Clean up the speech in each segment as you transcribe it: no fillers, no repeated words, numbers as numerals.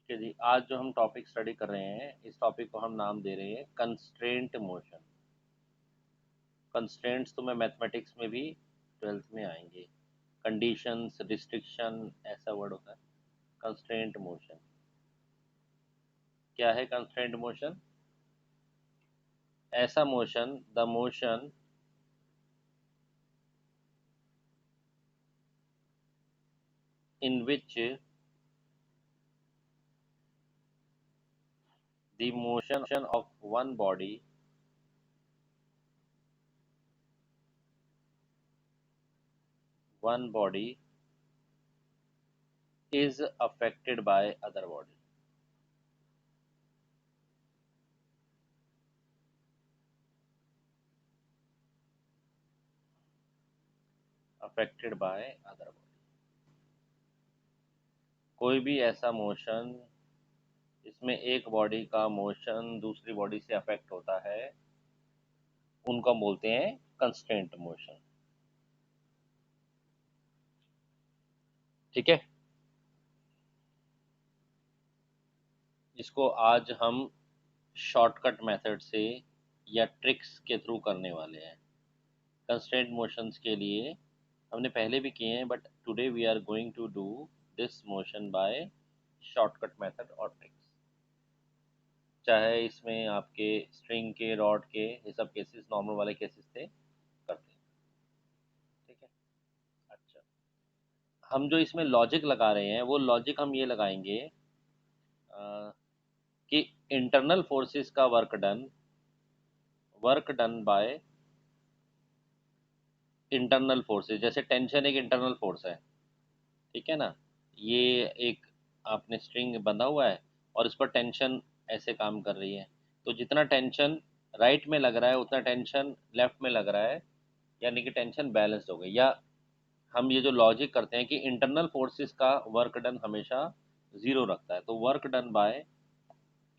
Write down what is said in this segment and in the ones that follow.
Okay जी, आज जो हम टॉपिक स्टडी कर रहे हैं इस टॉपिक को हम नाम दे रहे हैं कंस्ट्रेंट मोशन। कंस्ट्रेंट्स तो मैं मैथमेटिक्स में भी 12th में आएंगे। कंडीशंस, रिस्ट्रिक्शन, ऐसा वर्ड होता है। कंस्ट्रेंट मोशन क्या है? कंस्ट्रेंट मोशन ऐसा motion, the motion in which the motion of one body is affected by other body, affected by other body. कोई भी ऐसा मोशन इसमें एक बॉडी का मोशन दूसरी बॉडी से अफेक्ट होता है, उनको हम बोलते हैं कंस्ट्रेंट मोशन। ठीक है, इसको आज हम शॉर्टकट मेथड से या ट्रिक्स के थ्रू करने वाले हैं। कंस्ट्रेंट मोशंस के लिए हमने पहले भी किए हैं, but today we are going to do this motion by shortcut method और ट्रिक्स। चाहे इसमें आपके स्ट्रिंग के, रॉड के, ये सब केसेस नॉर्मल वाले केसेस थे, करते हैं। ठीक है, अच्छा, हम जो इसमें लॉजिक लगा रहे हैं वो लॉजिक हम ये लगाएंगे कि इंटरनल फोर्सेस का work done by internal forces. जैसे टेंशन एक इंटरनल फोर्स है, ठीक है ना। ये एक आपने स्ट्रिंग बंधा हुआ है और इस पर टेंशन ऐसे काम कर रही है, तो जितना टेंशन राइट में लग रहा है उतना टेंशन लेफ्ट में लग रहा है, यानी कि टेंशन बैलेंस्ड हो गई। या हम ये जो लॉजिक करते हैं कि इंटरनल फोर्सेस का वर्क डन हमेशा जीरो रखता है, तो work done by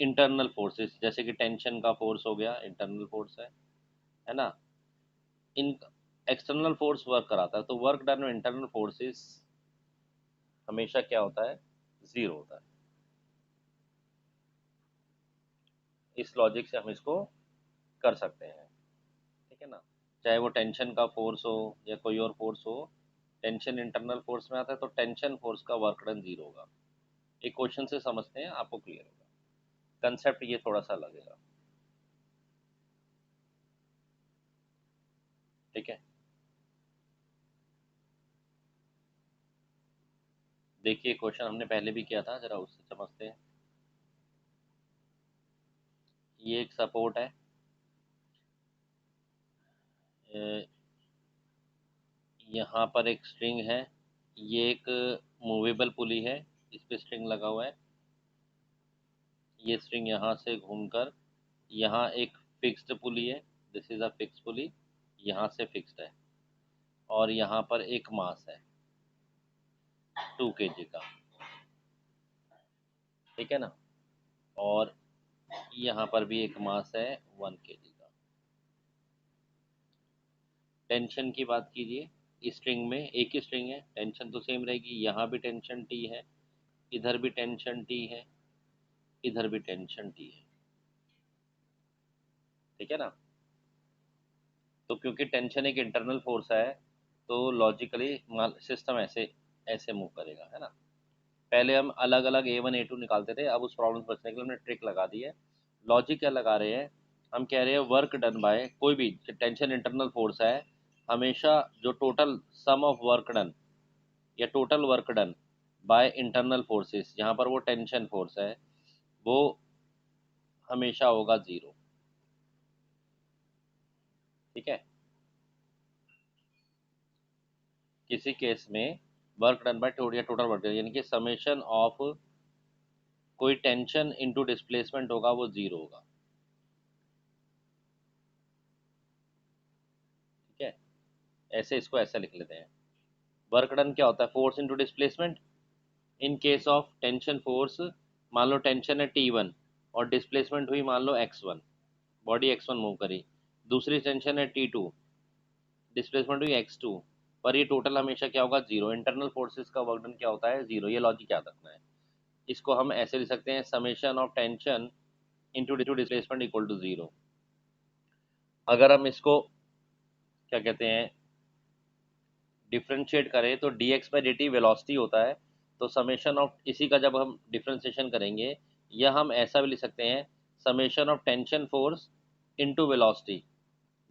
internal forces, जैसे कि टेंशन का फोर्स हो गया, इंटरनल फोर्स है ना। इन एक्सटर्नल फोर्स वर्क कराता है, तो वर्क डन में इंटरनल फोर्सेस हमेशा क्या होता है? जीरो होता है। इस लॉजिक से हम इसको कर सकते हैं, ठीक है ना। चाहे वो टेंशन का फोर्स हो या कोई और फोर्स हो, टेंशन इंटरनल फोर्स में आता है तो टेंशन फोर्स का वर्क डन जीरो होगा। एक क्वेश्चन से समझते हैं, आपको क्लियर होगा। कंसेप्ट ये थोड़ा सा लगेगा, ठीक है। देखिए, क्वेश्चन हमने पहले भी किया था, जरा उससे समझते हैं। ये एक सपोर्ट है, अ, यहाँ पर एक स्ट्रिंग है, ये एक मूवेबल पुली है, इस पे स्ट्रिंग लगा हुआ है। ये स्ट्रिंग यहाँ से घूमकर यहाँ एक फिक्स्ड पुली है, दिस इज अ फिक्स पुली, यहाँ से फिक्स्ड है। और यहाँ पर एक मास है 2 kg का, ठीक है ना। और यहाँ पर भी एक मास है 1 kg का। टेंशन की बात कीजिए, स्ट्रिंग में एक ही स्ट्रिंग है, टेंशन तो सेम रहेगी। यहाँ भी टेंशन टी है, इधर भी टेंशन टी है, इधर भी टेंशन टी है, ठीक है ना। तो क्योंकि टेंशन एक इंटरनल फोर्स है, तो लॉजिकली सिस्टम ऐसे ऐसे मूव करेगा, है ना। पहले हम अलग अलग A1 A2 निकालते थे, अब उस प्रॉब्लम से बचने के लिए हमने ट्रिक लगा दी है। लॉजिक क्या लगा रहे हैं? हम कह रहे हैं वर्क डन बाय कोई भी टेंशन इंटरनल फोर्स है, हमेशा जो total sum of work done या total work done by internal forces, जहाँ पर वो टेंशन फोर्स है, वो हमेशा होगा जीरो, ठीक है। किसी केस में वर्क डन बाय टोटल या टोटल वर्क डन, यानी कि समेशन ऑफ कोई टेंशन इनटू डिस्प्लेसमेंट होगा, वो जीरो होगा, ठीक है। ऐसे इसको ऐसा लिख लेते हैं। वर्क डन क्या होता है? Force into displacement. In case of tension force, मान लो टेंशन है T1 और डिस्प्लेसमेंट हुई मान लो x1, बॉडी x1 मूव करी। दूसरी टेंशन है T2, डिस्प्लेसमेंट हुई x2, पर ये टोटल हमेशा क्या होगा? जीरो। इंटरनल फोर्सेस का वर्क डन क्या होता है? जीरो। ये लॉजिक याद रखना है। इसको हम ऐसे लिख सकते हैं summation of tension into displacement equal to 0। अगर हम इसको क्या कहते हैं डिफ्रेंशिएट करें तो dx बाई dt वेलोसिटी होता है, तो समेशन ऑफ इसी का जब हम डिफ्रेंशिएशन करेंगे, या हम ऐसा भी लिख सकते हैं summation of tension force into velocity,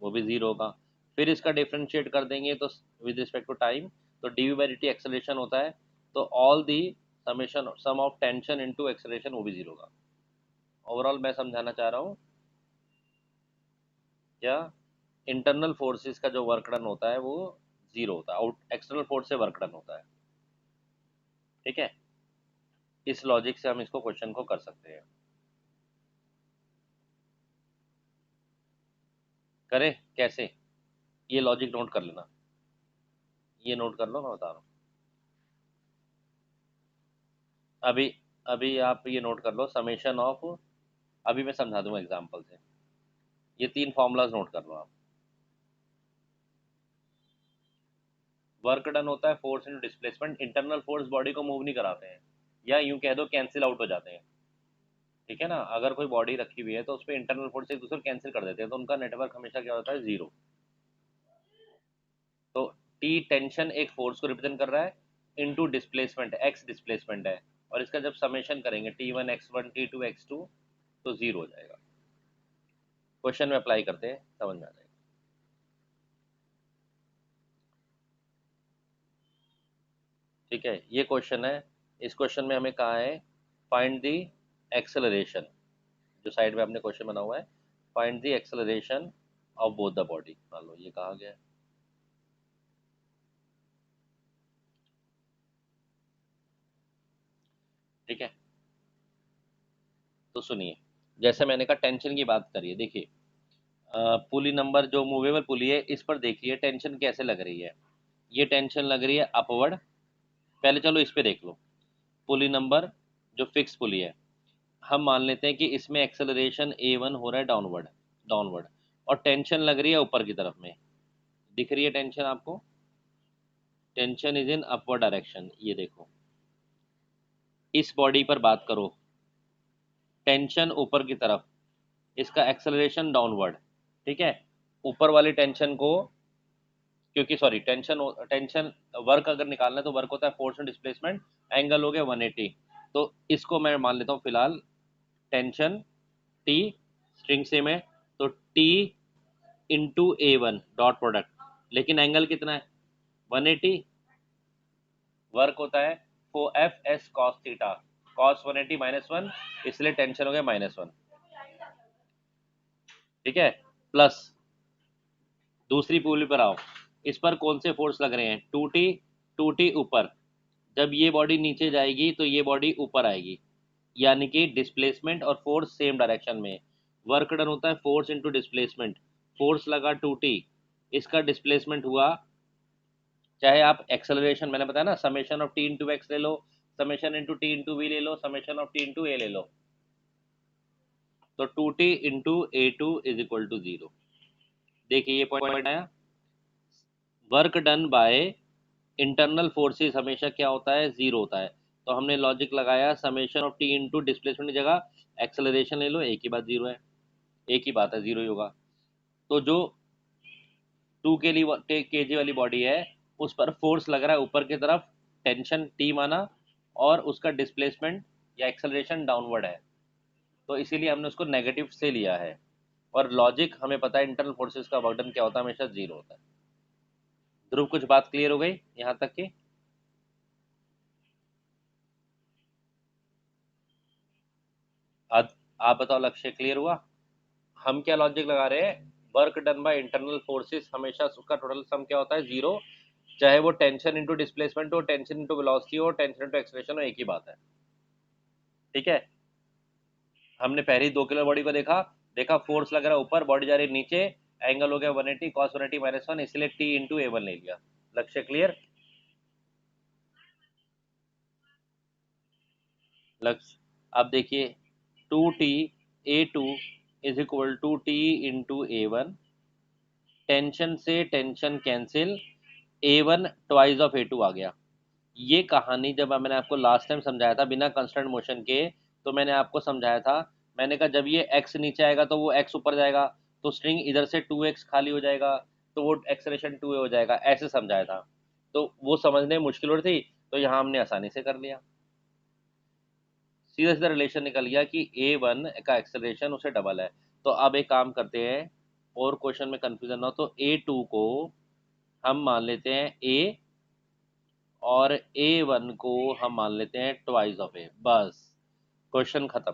वो भी 0 होगा। फिर इसका डिफ्रेंशिएट कर देंगे तो विद रिस्पेक्ट टू टाइम, तो d by d t acceleration होता है, तो all the summation sum of tension into acceleration वो भी 0 होगा। ओवरऑल मैं समझाना चाह रहा हूँ क्या इंटरनल फोर्सेस का जो वर्क डन होता है वो 0 होता है, आउट एक्सटर्नल फोर्स से वर्क डन होता है। ठीक है, इस लॉजिक से हम इसको क्वेश्चन को कर सकते हैं। करें कैसे, ये लॉजिक नोट कर लेना, ये नोट कर लो, मैं बता रहा हूँ। अभी अभी आप ये नोट कर लो समेशन ऑफ, अभी मैं समझा दूंगा एग्जांपल से। ये 3 फॉर्मूलाज नोट कर लो आप। वर्क डन होता है force into displacement, internal force body को मूव नहीं कराते हैं, या यूं कह दो कैंसिल आउट हो जाते हैं। ठीक है ना, अगर कोई बॉडी रखी हुई है तो उस पर इंटरनल फोर्स एक दूसरे को कैंसिल कर देते हैं, तो उनका नेटवर्क हमेशा क्या होता है 0। तो टी टेंशन एक फोर्स को रिप्रेजेंट कर रहा है, इनटू डिस्प्लेसमेंट एक्स डिस्प्लेसमेंट है, और इसका जब समेशन करेंगे T1 x1 T2 x2 तो 0 हो जाएगा। क्वेश्चन में अप्लाई करते हैं, समझ में आ जाएगा। ठीक है, ये क्वेश्चन है। इस क्वेश्चन में हमें कहा है फाइंड द एक्सेलरेशन, जो साइड में आपने क्वेश्चन बना हुआ है, find the acceleration of both the body, मान लो ये कहा गया है। ठीक है, तो सुनिए, जैसे मैंने कहा टेंशन की बात करिए, देखिए पुली नंबर जो मूवेबल पुली है इस पर देखिए टेंशन कैसे लग रही है। ये टेंशन लग रही है अपवर्ड, पहले चलो इस पे देख लो। पुली नंबर जो फिक्स पुली है, हम मान लेते हैं कि इसमें एक्सेलरेशन A1 हो रहा है डाउनवर्ड, डाउनवर्ड, और टेंशन लग रही है ऊपर की तरफ में, दिख रही है टेंशन आपको, tension is in upward direction. ये देखो, इस बॉडी पर बात करो, टेंशन ऊपर की तरफ, इसका एक्सेलरेशन डाउनवर्ड। ठीक है, ऊपर वाली टेंशन को, क्योंकि सॉरी टेंशन टेंशन वर्क अगर निकालना है तो वर्क होता है फोर्स एंड डिस्प्लेसमेंट, एंगल हो गया 180। तो इसको मैं मान लेता हूँ फिलहाल टेंशन टी, स्ट्रिंग सेम है, तो T into A1 dot product, लेकिन एंगल कितना है 180, वर्क होता है F S cos theta, cos 180 -1, इसलिए टेंशन हो गया -1। ठीक है, प्लस दूसरी पुली पर आओ, इस पर कौन से फोर्स लग रहे हैं 2T, 2T ऊपर, जब ये बॉडी नीचे जाएगी तो ये बॉडी ऊपर आएगी, यानी कि डिस्प्लेसमेंट और फोर्स सेम डायरेक्शन में। वर्क डन होता है फोर्स इनटू डिस्प्लेसमेंट, फोर्स लगा 2T, इसका डिस्प्लेसमेंट हुआ, चाहे आप एक्सेलरेशन मैंने बताया ना summation of t into x ले लो, summation into t into v ले लो, summation of t into a ले लो, तो 2T into A2 is equal to 0। देखिए ये पॉइंट आया, work done by internal forces हमेशा क्या होता है 0 होता है, तो हमने लॉजिक लगाया summation of t into displacement की जगह एक्सेलरेशन ले लो, एक ही बात 0 है, एक ही बात है 0 ही होगा। तो जो 2 kg वाली बॉडी है उस पर फोर्स लग रहा है ऊपर की तरफ, टेंशन टी माना, और उसका डिस्प्लेसमेंट या एक्सेलरेशन डाउनवर्ड है, तो इसीलिए हमने उसको नेगेटिव से लिया है। और लॉजिक हमें पता है इंटरनल फोर्सेस का वर्क क्या होता है, हमेशा 0 होता है। ध्रुव कुछ बात क्लियर हो गई यहाँ तक की? आप बताओ लक्ष्य क्लियर हुआ? हम क्या लॉजिक लगा रहे हैं, work done by internal forces हमेशा उसका टोटल सम क्या होता है 0, चाहे वो टेंशन इंटू डिस्प्लेसमेंट हो, टेंशन इंटू वेलोसिटी हो, टेंशन इंटू एक्सेलरेशन हो, एक ही बात है। ठीक है, हमने पहले ही 2 किलो बॉडी को देखा, देखा फोर्स लग रहा है ऊपर, बॉडी जा रही है नीचे, एंगल हो गया 180 कॉस 180 -1, इसलिए टी इंटू A1 ले लिया। लक्ष्य क्लियर? लक्ष्य, अब देखिए 2T A2 is equal to t into A1, tension से tension cancel, A1 twice of A2 आ गया, ये कहानी जब मैंने आपको लास्ट टाइम समझाया था बिना कंस्टेंट मोशन के, तो मैंने आपको समझाया था, मैंने कहा जब ये x नीचे आएगा तो वो x ऊपर जाएगा, तो स्ट्रिंग इधर से 2x खाली हो जाएगा, तो वो एक्सेलरेशन 2a हो जाएगा, ऐसे समझाया था। तो वो समझने में मुश्किल हो रही थी, तो यहाँ हमने आसानी से कर लिया, सीधा सीधा रिलेशन निकल गया कि a1 का एक्सेलरेशन उसे डबल है। तो अब एक काम करते हैं, और क्वेश्चन में कंफ्यूजन ना हो, तो a2 को हम मान लेते हैं a, और a1 को हम मान लेते हैं ट्वाइस ऑफ a, बस क्वेश्चन खत्म।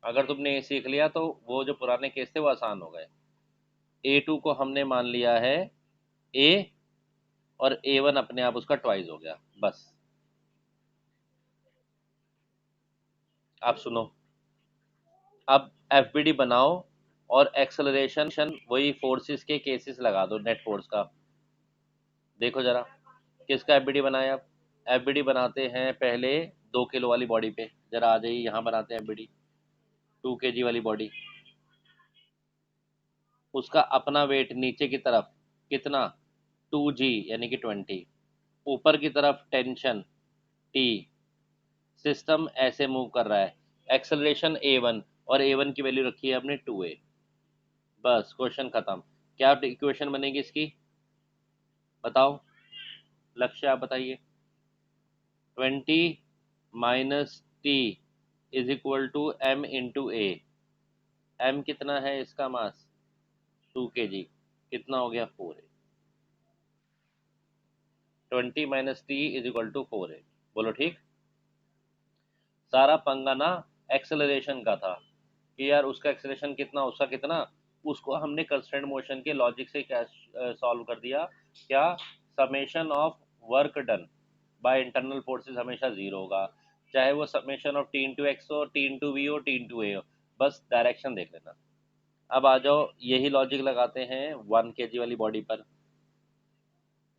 अगर तुमने ये सीख लिया तो वो जो पुराने केस थे वो आसान हो गए। a2 को हमने मान लिया है a, और a1 अपने आप उसका ट्वाइस हो गया, बस। आप सुनो, अब एफबीडी बनाओ, और एक्सेलरेशन वही फोर्सेस के केसेस लगा दो, नेट फोर्स का। देखो जरा, किसका एफबीडी बनाया। अब एफबीडी बनाते हैं पहले 2 किलो वाली बॉडी पे, जरा आ जाइए, यहाँ बनाते हैं एफबीडी 2 kg वाली बॉडी। उसका अपना वेट नीचे की तरफ कितना, 2g यानी कि 20, ऊपर की तरफ टेंशन T, सिस्टम ऐसे मूव कर रहा है, एक्सेलरेशन a1, और a1 की वैल्यू रखी है अपने 2a, बस क्वेश्चन खत्म। क्या इक्वेशन बनेगी इसकी, बताओ, लक्ष्य आप बताइए। 20 - t is equal to m into a. m कितना है इसका मास, 2 kg, कितना हो गया 4a। 20 - t is equal to 4a, बोलो ठीक। सारा पंगा ना एक्सेलरेशन का था, कि यार उसका एक्सेलरेशन कितना, उसका कितना, उसको हमने कंस्ट्रेंट मोशन के लॉजिक से क्या सॉल्व कर दिया। क्या, summation of work done by internal forces हमेशा जीरो होगा, चाहे वो summation of t into x हो, टी इंटू वी हो, टी इंटू ए हो, बस डायरेक्शन देख लेना। अब आ जाओ, यही लॉजिक लगाते हैं 1 kg वाली बॉडी पर।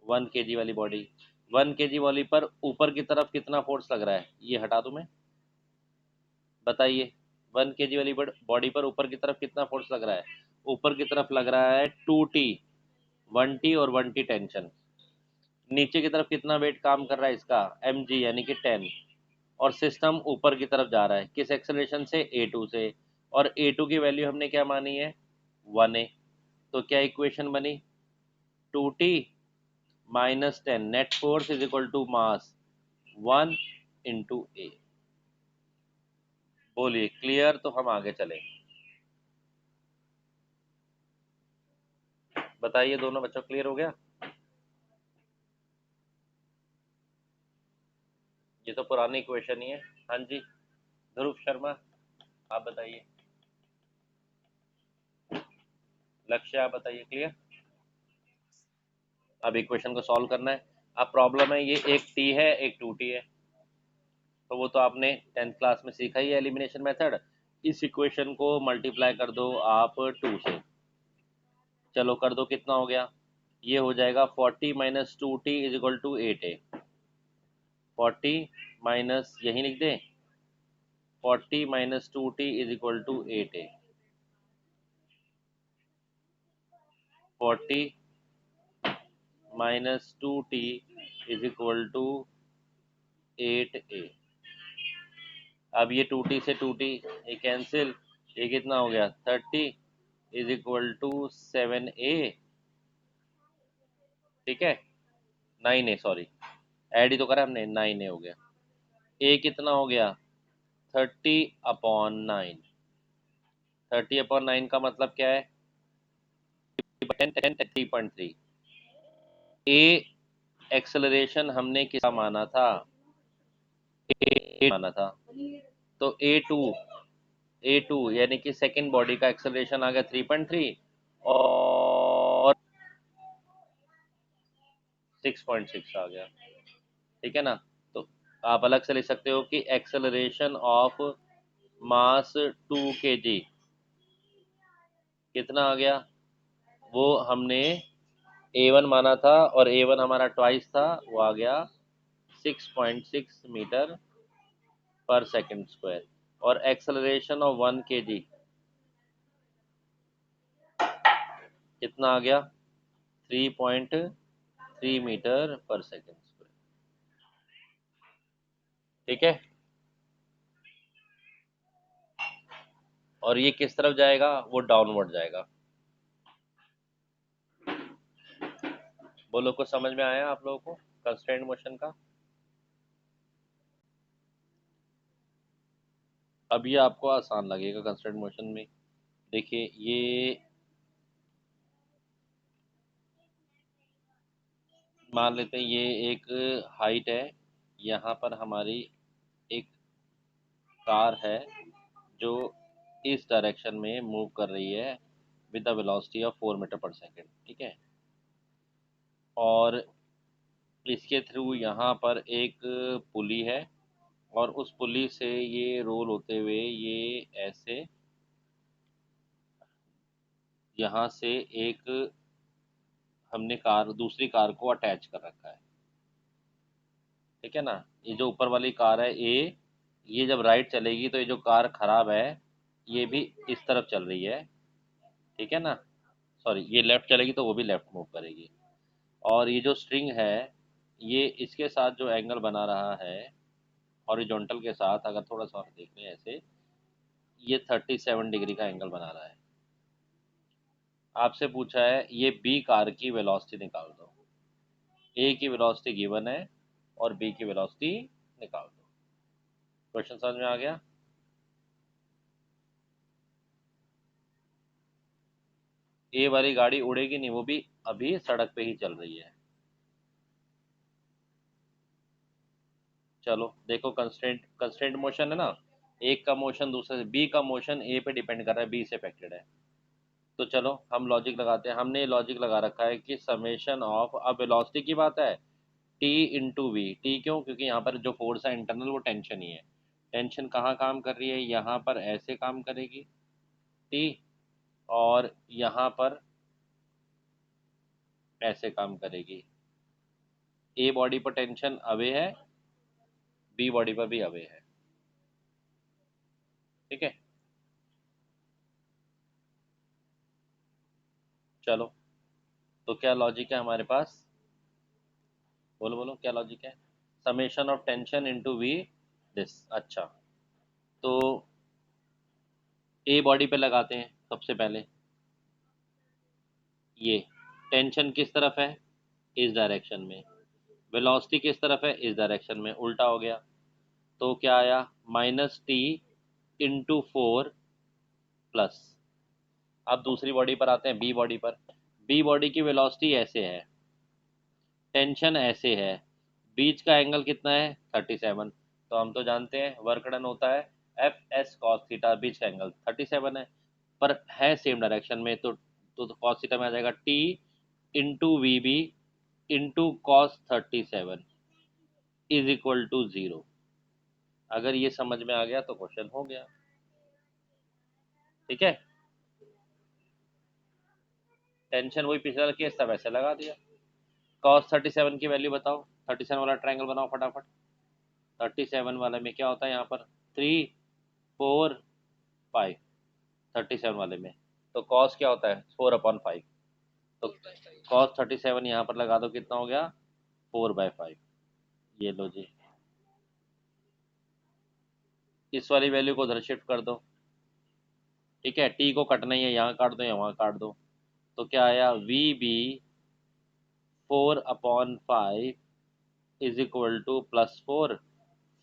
1 kg वाली बॉडी, 1 kg वाली पर ऊपर की तरफ कितना फोर्स लग रहा है, ये हटा दूं मैं, बताइए। 1 kg वाली बॉडी पर ऊपर की तरफ कितना फोर्स लग रहा है, ऊपर की तरफ लग रहा है 2t, 1t और 1t टेंशन। नीचे की तरफ कितना वेट काम कर रहा है इसका, mg यानी कि 10, और सिस्टम ऊपर की तरफ जा रहा है किस एक्सेलरेशन से, a2 से, और a2 की वैल्यू हमने क्या मानी है, 1a। तो क्या इक्वेशन बनी, 2t minus 10 net force is equal to mass 1 into a. बोलिए क्लियर, तो हम आगे चलें। बताइए दोनों बच्चों, क्लियर हो गया। ये तो पुरानी इक्वेशन ही है। हाँ जी, ध्रुव शर्मा, आप बताइए। लक्ष्य आप बताइए, क्लियर। अब इक्वेशन को सॉल्व करना है। अब प्रॉब्लम है, ये एक टी है एक 2t है, तो वो तो आपने 10th क्लास में सीखा ही है, एलिमिनेशन मेथड। इस इक्वेशन को मल्टीप्लाई कर दो आप 2 से, चलो कर दो, कितना हो गया, ये हो जाएगा 40 - 2t is equal to 8a। 40 minus, यही लिख दें, 40 - 2t is equal to 8a। 40 - 2t is equal to 8a। अब ये 2t से 2t ये कैंसिल, ये कितना हो गया 30 इज इक्वल टू 7a। ठीक है, 9a, सॉरी, ऐड ही तो करा हमने, 9a हो गया। a कितना हो गया, 30/9। 30/9 का मतलब क्या है, 3.3। a एक्सेलरेशन हमने किसका माना था, a माना था, तो A2 यानी कि सेकंड बॉडी का एक्सेलरेशन आ गया 3.3, और 6.6 आ गया। ठीक है ना। तो आप अलग से लिख सकते हो कि एक्सेलरेशन ऑफ मास 2 kg कितना आ गया, वो हमने A1 माना था, और A1 हमारा ट्वाइस था, वो आ गया 6.6 मीटर पर सेकंड स्क्वायर, और एक्सेलरेशन ऑफ 1 kg कितना आ गया, 3.3 मीटर पर सेकंड स्क्वायर। ठीक है। और ये किस तरफ जाएगा, वो डाउनवर्ड जाएगा। बोलो, कुछ समझ में आया आप लोगों को कंस्ट्रेंट मोशन का? अब ये आपको आसान लगेगा कंस्ट्रेंट मोशन में। देखिए ये मान लेते हैं ये एक हाइट है, यहाँ पर हमारी एक कार है जो इस डायरेक्शन में मूव कर रही है with the velocity of 4 metre per second. ठीक है। और इसके थ्रू यहाँ पर एक पुली है, और उस पुली से ये रोल होते हुए ये ऐसे यहाँ से एक हमने कार दूसरी कार को अटैच कर रखा है। ठीक है ना। ये जो ऊपर वाली कार है ये जब राइट चलेगी तो ये जो कार खराब है ये भी इस तरफ चल रही है। ठीक है ना। सॉरी, ये लेफ्ट चलेगी तो वो भी लेफ्ट मूव करेगी। और ये जो स्ट्रिंग है ये इसके साथ जो एंगल बना रहा है हॉरिजॉन्टल के साथ, अगर थोड़ा सा और देख लें ऐसे, ये 37 डिग्री का एंगल बना रहा है। आपसे पूछा है ये बी कार की वेलोसिटी निकाल दो। ए की वेलोसिटी गिवन है और बी की वेलोसिटी निकाल दो। क्वेश्चन समझ में आ गया? ए वाली गाड़ी उड़ेगी नहीं, वो भी अभी सड़क पे ही चल रही है। चलो देखो, कंस्ट्रेंट कंस्ट्रेंट मोशन है ना, एक का मोशन दूसरे से, बी का मोशन ए पे डिपेंड कर रहा है, बी से अफेक्टेड है। तो चलो हम लॉजिक लगाते हैं। हमने लॉजिक लगा रखा है कि समेशन ऑफ, अब वेलोसिटी की बात है, टी इंटू वी। टी क्यों? क्योंकि यहाँ पर जो फोर्स है इंटरनल वो टेंशन ही है। टेंशन कहाँ काम कर रही है? यहाँ पर ऐसे काम करेगी टी, और यहाँ पर ऐसे काम करेगी। ए बॉडी पर टेंशन अवे है, बी बॉडी पर भी अवे है। ठीक है। चलो, तो क्या लॉजिक है हमारे पास? बोलो बोलो, क्या लॉजिक है? Summation of tension into v this. अच्छा, तो ए बॉडी पे लगाते हैं सबसे पहले। ये टेंशन किस तरफ है? इस डायरेक्शन में। वेलोसिटी किस तरफ है? इस डायरेक्शन में। उल्टा हो गया। तो क्या आया? -t into 4 plus. अब दूसरी बॉडी पर आते हैं, बी बॉडी पर। बी बॉडी की वेलोसिटी ऐसे है, टेंशन ऐसे है, बीच का एंगल कितना है? 37। तो हम तो जानते हैं वर्क डन होता है एफ एस कॉस थीटा, बीच का एंगल 37 है, पर है सेम डायरेक्शन में, तो कॉस थीटा में आ जाएगा t into v b into cos 37 is equal to 0। अगर ये समझ में आ गया तो क्वेश्चन हो गया। ठीक है। टेंशन वही पिछला केस था वैसे लगा दिया। कॉस 37 की वैल्यू बताओ, 37 वाला ट्रायंगल बनाओ फटाफट। 37 वाले में क्या होता है यहाँ पर? 3 4 5। 37 वाले में तो कॉस क्या होता है? 4/5। तो कॉस 37 यहाँ पर लगा दो, कितना हो गया? 4/5। ये लो जी, इस वाली वैल्यू को उधर शिफ्ट कर दो। ठीक है, टी को कटना ही है, यहाँ काट दो या वहाँ काट दो। तो क्या आया? VB 4/5 is equal to +4।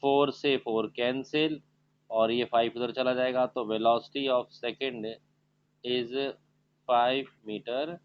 4 से 4 कैंसिल, और ये 5 उधर चला जाएगा, तो velocity of second is 5 metre